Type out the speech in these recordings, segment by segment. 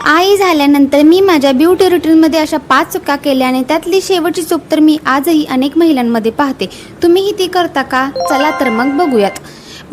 आई झाल्यानंतर मी माझ्या ब्युटी रुटीनमध्ये अशा 5 चुका केल्या आणि त्यातली शेवटची चूक तर मी आजही अनेक महिलांमध्ये पाहते. तुम्हीही ती करता का? चला तर मग बघूयात.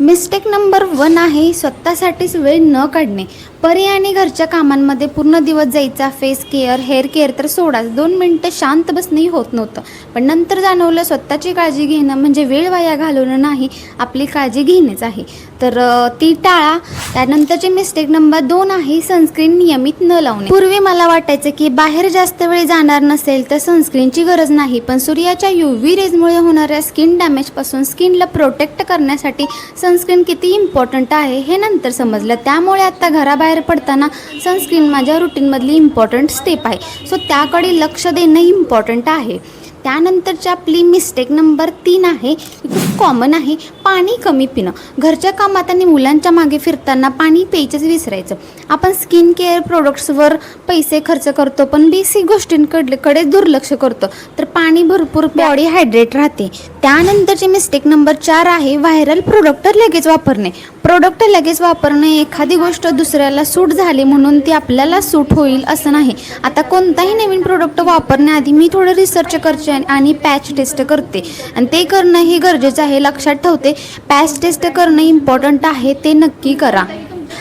मिस्टेक नंबर 1 आहे स्वतःसाठीच वेळ न काढणे. पर्यायाने घरच्या कामांमध्ये पूर्ण दिवस जायचा. फेस केअर, हेअर केअर तर सोडाच, 2 मिनटं शांत बसणंही होत नव्हतं. पण नंतर जाणवलं स्वतःची काळजी घेणं म्हणजे वेळ वाया घालवणं नाही, आपली काळजी घेणेच आहे. तर ती टाळा. त्यानंतरची मिस्टेक नंबर 2 आहे सनस्क्रीन नियमित न लावणे. पूर्वी मला वाटायचं की बाहेर जास्त वेळ जाणार नसेल तर सनस्क्रीनची गरज नाही, पण सूर्याच्या UV रेजमुळे होणाऱ्या स्किन डॅमेजपासून स्किनला प्रोटेक्ट करण्यासाठी सनस्क्रीन किती इम्पॉर्टंट आहे हे नंतर समजलं. त्यामुळे आता घराबाहेर पडताना सनस्क्रीन माझ्या रुटीनमधली इम्पॉर्टंट स्टेप आहे. सो त्याकडे लक्ष देणं इम्पॉर्टंट आहे. त्यानंतरची आपली मिस्टेक नंबर 3 आहे, खूप कॉमन आहे, पाणी कमी पिणं. घरच्या कामात आणि मुलांच्या मागे फिरताना पाणी प्यायचंच विसरायचं. आपण स्किन केअर प्रोडक्ट्सवर पैसे खर्च करतो पण बेसिक गोष्टींकडे दुर्लक्ष करतो. तर पाणी भरपूर, बॉडी हायड्रेट राहते. त्यानंतरची मिस्टेक नंबर 4 आहे व्हायरल प्रोडक्ट लगेच वापरणे. प्रोडक्ट लगेच वापरणे, एखादी गोष्ट दुसऱ्याला सूट झाली म्हणून ती आपल्याला सूट होईल असं नाही. आता कोणताही नवीन प्रोडक्ट वापरण्याआधी मी थोडं रिसर्च करते आणि पॅच टेस्ट करते आणि ते करणं हे गरजेचं आहे. लक्षात ठेवते, पॅच टेस्ट करणं इम्पॉर्टंट आहे, ते नक्की करा.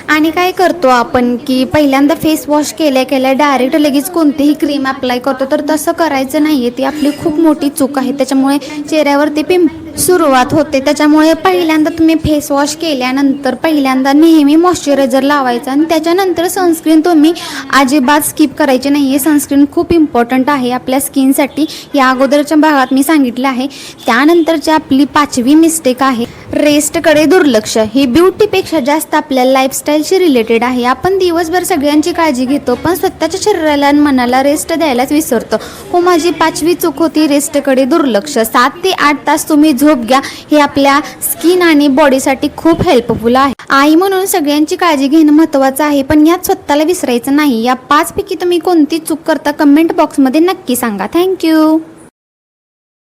आणि काय करतो आपण की पहिल्यांदा फेस वॉश केल्या डायरेक्ट लगेच कोणतीही क्रीम अप्लाय करतो, तर तसं करायचं नाही आहे. ती आपली खूप मोठी चूक आहे. त्याच्यामुळे चेहऱ्यावरती सुरुवात होते. त्याच्यामुळे पहिल्यांदा तुम्ही फेस वॉश केल्यानंतर पहिल्यांदा नेहमी मॉइश्चरायझर लावायचा आणि त्याच्यानंतर सनस्क्रीन तुम्ही अजिबात स्किप करायची नाही आहे. सनस्क्रीन खूप इम्पॉर्टंट आहे आपल्या स्किनसाठी, या अगोदरच्या भागात मी सांगितलं आहे. त्यानंतरची आपली 5वी मिस्टेक आहे रेस्टकडे दुर्लक्ष. ही ब्युटीपेक्षा जास्त आपल्या लाईफस्टाईलशी रिलेटेड आहे. आपण दिवसभर सगळ्यांची काळजी घेतो पण स्वतःच्या शरीराला आणि मनाला रेस्ट द्यायलाच विसरतो. हो, माझी 5वी चूक होती रेस्टकडे दुर्लक्ष. 7 ते 8 तास तुम्ही झोप घ्या, हे आपल्या स्किन आणि बॉडीसाठी खूप हेल्पफुल आहे. आई म्हणून सगळ्यांची काळजी घेणं महत्त्वाचं आहे, पण यात स्वतःला विसरायचं नाही. या 5 पैकी तुम्ही कोणती चूक करता कमेंट बॉक्समध्ये नक्की सांगा. थँक्यू.